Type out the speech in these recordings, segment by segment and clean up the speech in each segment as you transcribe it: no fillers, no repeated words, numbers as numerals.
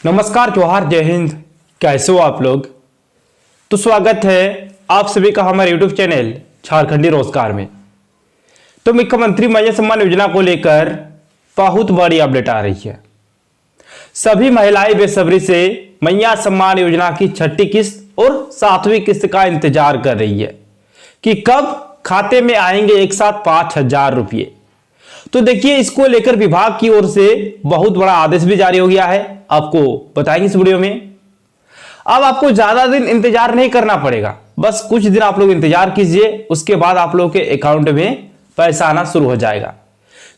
नमस्कार, जोहार, जय हिंद। कैसे हो आप लोग? तो स्वागत है आप सभी का हमारे YouTube चैनल झारखंडी रोजगार में। तो मुख्यमंत्री मैया सम्मान योजना को लेकर बहुत बड़ी अपडेट आ रही है। सभी महिलाएं बेसब्री से मैया सम्मान योजना की छठी किस्त और 7वीं किस्त का इंतजार कर रही है कि कब खाते में आएंगे एक साथ 5,000 रुपये। तो देखिए, इसको लेकर विभाग की ओर से बहुत बड़ा आदेश भी जारी हो गया है, आपको बताएंगे इस वीडियो में। अब आपको ज्यादा दिन इंतजार नहीं करना पड़ेगा, बस कुछ दिन आप लोग इंतजार कीजिए, उसके बाद आप लोगों के अकाउंट में पैसा आना शुरू हो जाएगा।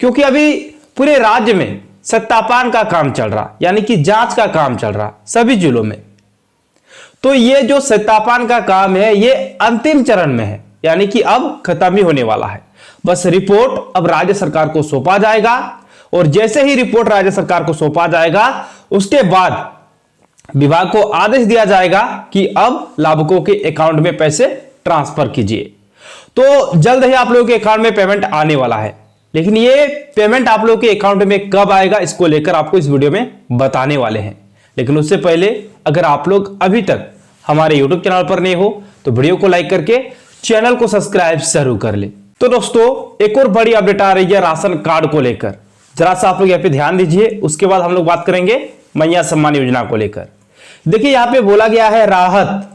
क्योंकि अभी पूरे राज्य में सत्यापन का काम चल रहा, यानी कि जांच का काम चल रहा सभी जिलों में। तो ये जो सत्यापन का काम है ये अंतिम चरण में है, यानी कि अब खत्म ही होने वाला है। बस रिपोर्ट अब राज्य सरकार को सौंपा जाएगा और जैसे ही रिपोर्ट राज्य सरकार को सौंपा जाएगा उसके बाद विभाग को आदेश दिया जाएगा कि अब लाभुकों के अकाउंट में पैसे ट्रांसफर कीजिए। तो जल्द ही आप लोगों के अकाउंट में पेमेंट आने वाला है, लेकिन ये पेमेंट आप लोगों के अकाउंट में कब आएगा इसको लेकर आपको इस वीडियो में बताने वाले हैं। लेकिन उससे पहले अगर आप लोग अभी तक हमारे YouTube चैनल पर नहीं हो तो वीडियो को लाइक करके चैनल को सब्सक्राइब जरूर कर ले। तो दोस्तों, एक और बड़ी अपडेट आ रही है राशन कार्ड को लेकर। जरा सा आप लोग यहाँ पे ध्यान दीजिए, उसके बाद हम लोग बात करेंगे मैया सम्मान योजना को लेकर। देखिए, यहाँ पे बोला गया है राहत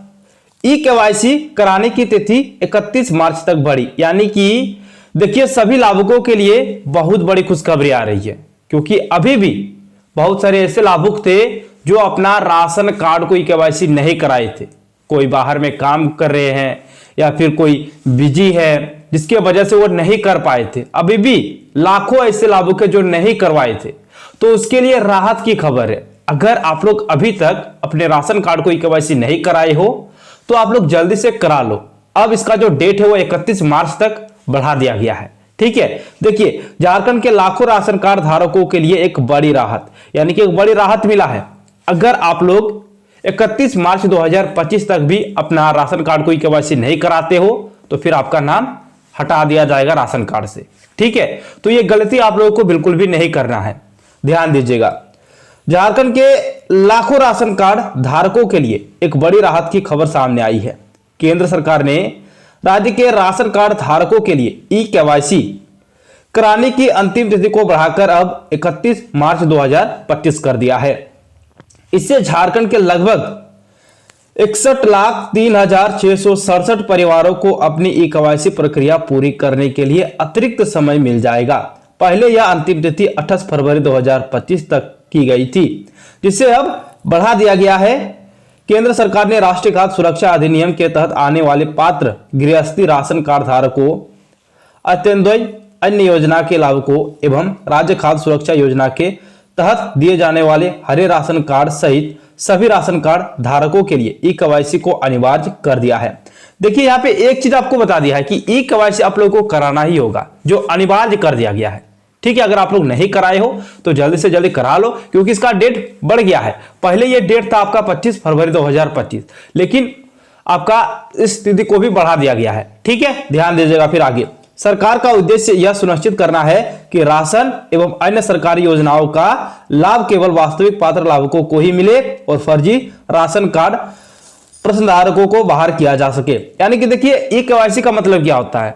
ई-केवाईसी कराने की तिथि 31 मार्च तक बढ़ी, यानी कि देखिए सभी लाभुकों के लिए बहुत बड़ी खुशखबरी आ रही है। क्योंकि अभी भी बहुत सारे ऐसे लाभुक थे जो अपना राशन कार्ड को ई-केवाईसी नहीं कराए थे। कोई बाहर में काम कर रहे हैं या फिर कोई बिजी है जिसके वजह से वो नहीं कर पाए थे। अभी भी लाखों ऐसे लाभुक हैं जो नहीं करवाए थे, तो उसके लिए राहत की खबर है। अगर आप लोग अभी तक अपने राशन कार्ड को ई-केवाईसी नहीं कराए हो तो आप लोग जल्दी से करा लो। अब इसका जो डेट है वो 31 मार्च तक बढ़ा दिया गया है। ठीक है, देखिए झारखंड के लाखों राशन कार्ड धारकों के लिए एक बड़ी राहत, यानी कि एक बड़ी राहत मिला है। अगर आप लोग 31 मार्च 2025 तक भी अपना राशन कार्ड को ई-केवाईसी नहीं कराते हो तो फिर आपका नाम हटा दिया जाएगा राशन कार्ड से। ठीक है, तो ये गलती आप लोगों को बिल्कुल भी नहीं करना है, ध्यान दीजिएगा। झारखंड के लाखों राशन कार्ड धारकों के लिए एक बड़ी राहत की खबर सामने आई है। केंद्र सरकार ने राज्य के राशन कार्ड धारकों के लिए ई-केवाईसी कराने की अंतिम तिथि को बढ़ाकर अब 31 मार्च 2025 कर दिया है। इससे झारखंड के लगभग 61,03,667 परिवारों को अपनी ई-केवाईसी प्रक्रिया पूरी करने के लिए अतिरिक्त समय मिल जाएगा। पहले यह अंतिम तिथि 28 फरवरी 2025 तक की गई थी, जिसे अब बढ़ा दिया गया है। केंद्र सरकार ने राष्ट्रीय खाद्य सुरक्षा अधिनियम के तहत आने वाले पात्र गृहस्थी राशन कार्ड धारकों, अंत्योदय अन्य योजना के लाभुकों एवं राज्य खाद्य सुरक्षा योजना के तहत दिए जाने वाले हरे राशन कार्ड सहित सभी राशन कार्ड धारकों के लिए ई-केवाईसी को अनिवार्य कर दिया है। देखिए, यहाँ पे एक चीज आपको बता दिया है कि ई-केवाईसी आप लोगों को कराना ही होगा, जो अनिवार्य कर दिया गया है। ठीक है, अगर आप लोग नहीं कराए हो तो जल्दी से जल्दी करा लो, क्योंकि इसका डेट बढ़ गया है। पहले ये डेट था आपका 25 फरवरी 2025, लेकिन आपका इस तिथि को भी बढ़ा दिया गया है। ठीक है, ध्यान दीजिएगा। फिर आगे, सरकार का उद्देश्य यह सुनिश्चित करना है कि राशन एवं अन्य सरकारी योजनाओं का लाभ केवल वास्तविक पात्र लाभुकों को ही मिले और फर्जी राशन कार्ड प्रश्नधारकों को बाहर किया जा सके। यानी कि देखिए, ई-केवाईसी का मतलब क्या होता है?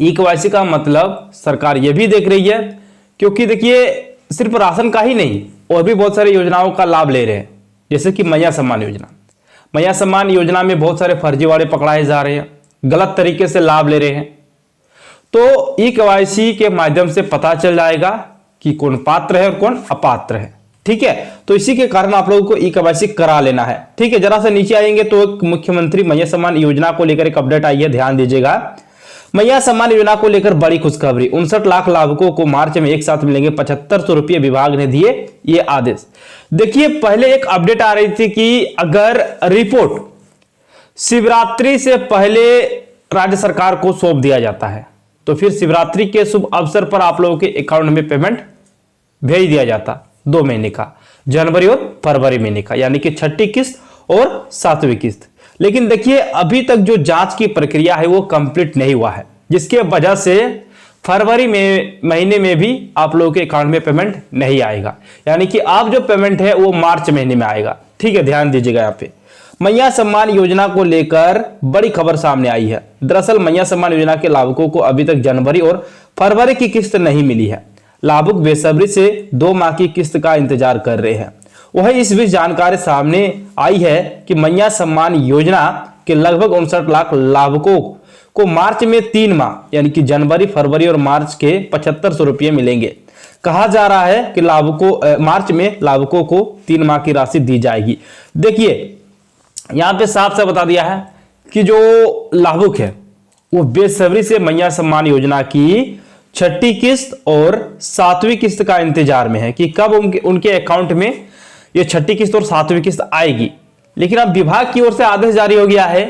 ई-केवाईसी का मतलब सरकार यह भी देख रही है, क्योंकि देखिए सिर्फ राशन का ही नहीं और भी बहुत सारी योजनाओं का लाभ ले रहे हैं, जैसे कि मैया सम्मान योजना। मैया सम्मान योजना में बहुत सारे फर्जीवाड़े पकड़ाए जा रहे हैं, गलत तरीके से लाभ ले रहे हैं। तो ई-केवाईसी के माध्यम से पता चल जाएगा कि कौन पात्र है और कौन अपात्र है। ठीक है, तो इसी के कारण आप लोगों को ई-केवाईसी करा लेना है। ठीक है, जरा सा नीचे आएंगे तो एक मुख्यमंत्री मैया सम्मान योजना को लेकर एक अपडेट आई है, ध्यान दीजिएगा। मैया सम्मान योजना को लेकर बड़ी खुशखबरी, 59 लाख लाभुकों को मार्च में एक साथ मिलेंगे 7500 रुपये, विभाग ने दिए ये आदेश। देखिए, पहले एक अपडेट आ रही थी कि अगर रिपोर्ट शिवरात्रि से पहले राज्य सरकार को सौंप दिया जाता है तो फिर शिवरात्रि के शुभ अवसर पर आप लोगों के अकाउंट में पेमेंट भेज दिया जाता 2 महीने का, जनवरी और फरवरी महीने का, यानी कि छठी किस्त और 7वीं किस्त। लेकिन देखिए, अभी तक जो जांच की प्रक्रिया है वो कंप्लीट नहीं हुआ है, जिसके वजह से फरवरी में महीने में भी आप लोगों के अकाउंट में पेमेंट नहीं आएगा, यानी कि आप जो पेमेंट है वो मार्च महीने में आएगा। ठीक है, ध्यान दीजिएगा। यहाँ पे मैया सम्मान योजना को लेकर बड़ी खबर सामने आई है। दरअसल मैया सम्मान योजना के लाभुकों को अभी तक जनवरी और फरवरी की किस्त नहीं मिली है। लाभुक बेसब्री से 2 माह की किस्त का इंतजार कर रहे हैं। वही इस बीच जानकारी सामने आई है कि मैया सम्मान योजना के लगभग 59 लाख लाभुकों को मार्च में 3 माह यानी कि जनवरी, फरवरी और मार्च के 7500 रुपये मिलेंगे। कहा जा रहा है कि लाभुकों मार्च में लाभुकों को 3 माह की राशि दी जाएगी। देखिए यहां पे साफ साफ बता दिया है कि जो लाभुक है वो बेसब्री से मैया सम्मान योजना की 6ठी किस्त और 7वीं किस्त का इंतजार में है कि कब उनके अकाउंट में ये 6ठी किस्त और 7वीं किस्त आएगी। लेकिन अब विभाग की ओर से आदेश जारी हो गया है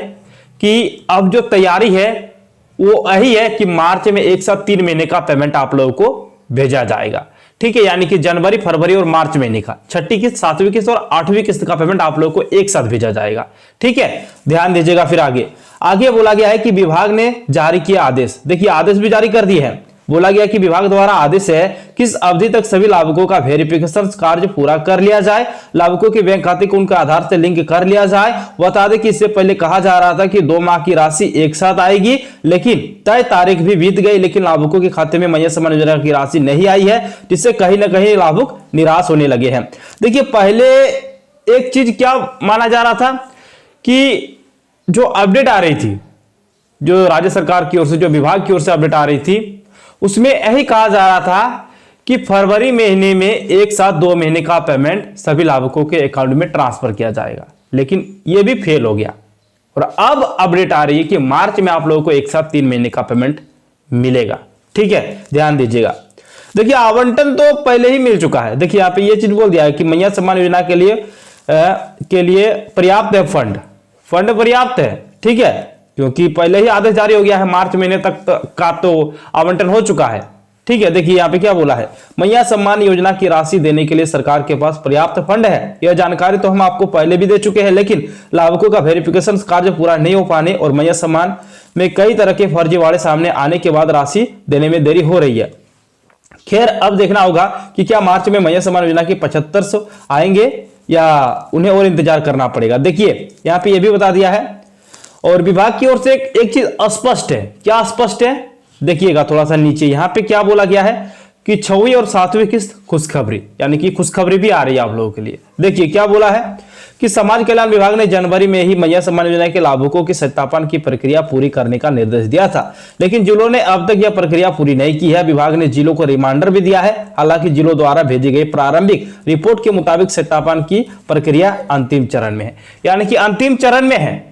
कि अब जो तैयारी है वो यही है कि मार्च में एक साथ 3 महीने का पेमेंट आप लोगों को भेजा जाएगा। ठीक है, यानी कि जनवरी, फरवरी और मार्च महीने का 6ठी किस्त, 7वीं किस्त और 8वीं किस्त का पेमेंट आप लोगों को एक साथ भेजा जाएगा। ठीक है, ध्यान दीजिएगा। फिर आगे बोला गया है कि विभाग ने जारी किया आदेश। देखिए आदेश भी जारी कर दिए हैं। बोला गया कि विभाग द्वारा आदेश है कि इस अवधि तक सभी लाभुकों का वेरिफिकेशन कार्य पूरा कर लिया जाए, लाभुकों के बैंक खाते को उनके आधार से लिंक कर लिया जाए। बता दें कि इससे पहले कहा जा रहा था कि 2 माह की राशि एक साथ आएगी, लेकिन तय तारीख भी बीत गई, लेकिन लाभुकों के खाते में मैया सम्मान योजना की राशि नहीं आई है, जिससे कहीं ना कहीं लाभुक निराश होने लगे हैं। देखिए पहले एक चीज क्या माना जा रहा था कि जो अपडेट आ रही थी, जो राज्य सरकार की ओर से, जो विभाग की ओर से अपडेट आ रही थी, उसमें यही कहा जा रहा था कि फरवरी महीने में एक साथ 2 महीने का पेमेंट सभी लाभुकों के अकाउंट में ट्रांसफर किया जाएगा, लेकिन यह भी फेल हो गया। और अब अपडेट आ रही है कि मार्च में आप लोगों को एक साथ 3 महीने का पेमेंट मिलेगा। ठीक है, ध्यान दीजिएगा। देखिए आवंटन तो पहले ही मिल चुका है। देखिए यहाँ पे ये चीज बोल दिया है कि मैया सम्मान योजना के लिए पर्याप्त है, फंड पर्याप्त है। ठीक है, क्योंकि पहले ही आदेश जारी हो गया है, मार्च महीने तक का तो आवंटन हो चुका है। ठीक है, देखिए यहाँ पे क्या बोला है, मैया सम्मान योजना की राशि देने के लिए सरकार के पास पर्याप्त फंड है। यह जानकारी तो हम आपको पहले भी दे चुके हैं, लेकिन लाभुकों का वेरिफिकेशन कार्य पूरा नहीं हो पाने और मैया सम्मान में कई तरह के फर्जीवाड़े सामने आने के बाद राशि देने में देरी हो रही है। खैर अब देखना होगा कि क्या मार्च में मैया सम्मान योजना के 7500 आएंगे या उन्हें और इंतजार करना पड़ेगा। देखिए यहाँ पे यह भी बता दिया है और विभाग की ओर से एक चीज अस्पष्ट है। क्या स्पष्ट है देखिएगा थोड़ा सा नीचे, यहां पे क्या बोला गया है कि 6वीं और 7वीं किस्त खुशखबरी, यानी कि खुशखबरी भी आ रही है आप लोगों के लिए। देखिए क्या बोला है कि समाज कल्याण विभाग ने जनवरी में ही मैया सम्मान योजना के लाभुकों के सत्यापन की प्रक्रिया पूरी करने का निर्देश दिया था, लेकिन जिलों ने अब तक यह प्रक्रिया पूरी नहीं की है। विभाग ने जिलों को रिमाइंडर भी दिया है। हालांकि जिलों द्वारा भेजी गई प्रारंभिक रिपोर्ट के मुताबिक सत्यापन की प्रक्रिया अंतिम चरण में है, यानी कि अंतिम चरण में है।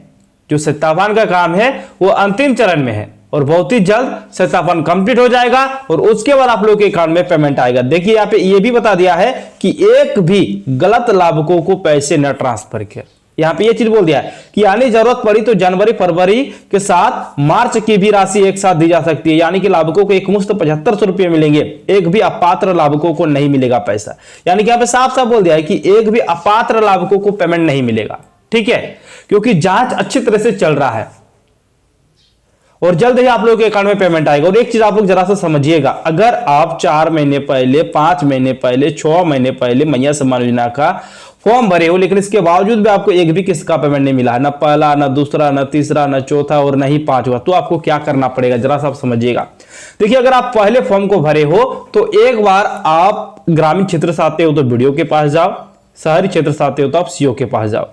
जो सत्यापन का काम है वो अंतिम चरण में है और बहुत ही जल्द सत्यापन कंप्लीट हो जाएगा और उसके बाद आप लोगों के अकाउंट में पेमेंट आएगा। देखिए यहाँ पे ये भी बता दिया है कि एक भी गलत लाभुकों को पैसे न ट्रांसफर किया। यहाँ पे ये चीज बोल दिया है कि यानी जरूरत पड़ी तो जनवरी, फरवरी के साथ मार्च की भी राशि एक साथ दी जा सकती है, यानी कि लाभुकों को एक मुश्त 7500 रुपये मिलेंगे। एक भी अपात्र लाभुकों को नहीं मिलेगा पैसा, यानी कि यहाँ पे साफ साफ बोल दिया है कि एक भी अपात्र लाभुकों को पेमेंट नहीं मिलेगा। ठीक है, क्योंकि जांच अच्छी तरह से चल रहा है और जल्द ही आप लोगों के अकाउंट में पेमेंट आएगा। और एक चीज आप लोग जरा सा समझिएगा, अगर आप 4 महीने पहले, 5 महीने पहले, 6 महीने पहले मैया सम्मान योजना का फॉर्म भरे हो, लेकिन इसके बावजूद भी आपको एक भी किस्त का पेमेंट नहीं मिला, ना पहला, ना दूसरा, ना तीसरा, ना चौथा और ना ही 5वां, तो आपको क्या करना पड़ेगा जरा सा आप समझिएगा। देखिए अगर आप पहले फॉर्म को भरे हो तो एक बार आप ग्रामीण क्षेत्र से आते हो तो बीडीओ के पास जाओ, शहरी क्षेत्र से आते हो तो आप सीओ के पास जाओ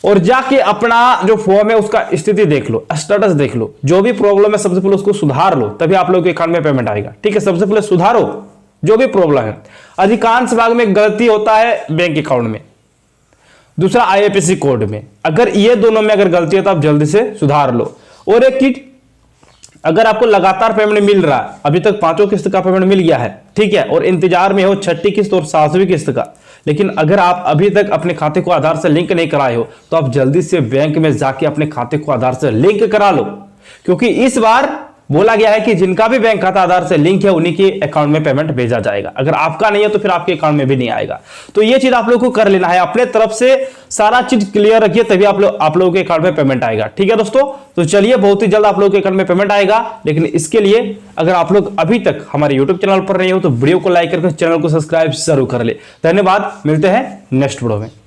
और जाके अपना जो फॉर्म है उसका स्थिति देख लो, स्टेटस देख लो, जो भी प्रॉब्लम है सबसे पहले उसको सुधार लो, तभी आप लोगों के अकाउंट में पेमेंट आएगा। ठीक है, सबसे पहले सुधारो जो भी प्रॉब्लम है। अधिकांश भाग में गलती होता है बैंक अकाउंट में, दूसरा आईएफएससी कोड में। अगर ये दोनों में अगर गलती है तो आप जल्दी से सुधार लो। और एक चीज, अगर आपको लगातार पेमेंट मिल रहा है, अभी तक 5 किस्त का पेमेंट मिल गया है, ठीक है, और इंतजार में हो 6ठी किस्त और 7वीं किस्त का, लेकिन अगर आप अभी तक अपने खाते को आधार से लिंक नहीं कराए हो तो आप जल्दी से बैंक में जाके अपने खाते को आधार से लिंक करा लो, क्योंकि इस बार बोला गया है कि जिनका भी बैंक खाता आधार से लिंक है उन्हीं के अकाउंट में पेमेंट भेजा जाएगा। अगर आपका नहीं है तो फिर आपके अकाउंट में भी नहीं आएगा। तो ये चीज आप लोग को कर लेना है, अपने तरफ से सारा चीज क्लियर रखिए, तभी आप लोगों के अकाउंट में पेमेंट आएगा। ठीक है दोस्तों, तो चलिए बहुत ही जल्द आप लोगों के अकाउंट में पेमेंट आएगा। लेकिन इसके लिए अगर आप लोग अभी तक हमारे यूट्यूब चैनल पर नहीं हो तो वीडियो को लाइक करके चैनल को सब्सक्राइब जरूर कर ले। धन्यवाद, मिलते हैं नेक्स्ट वीडियो में।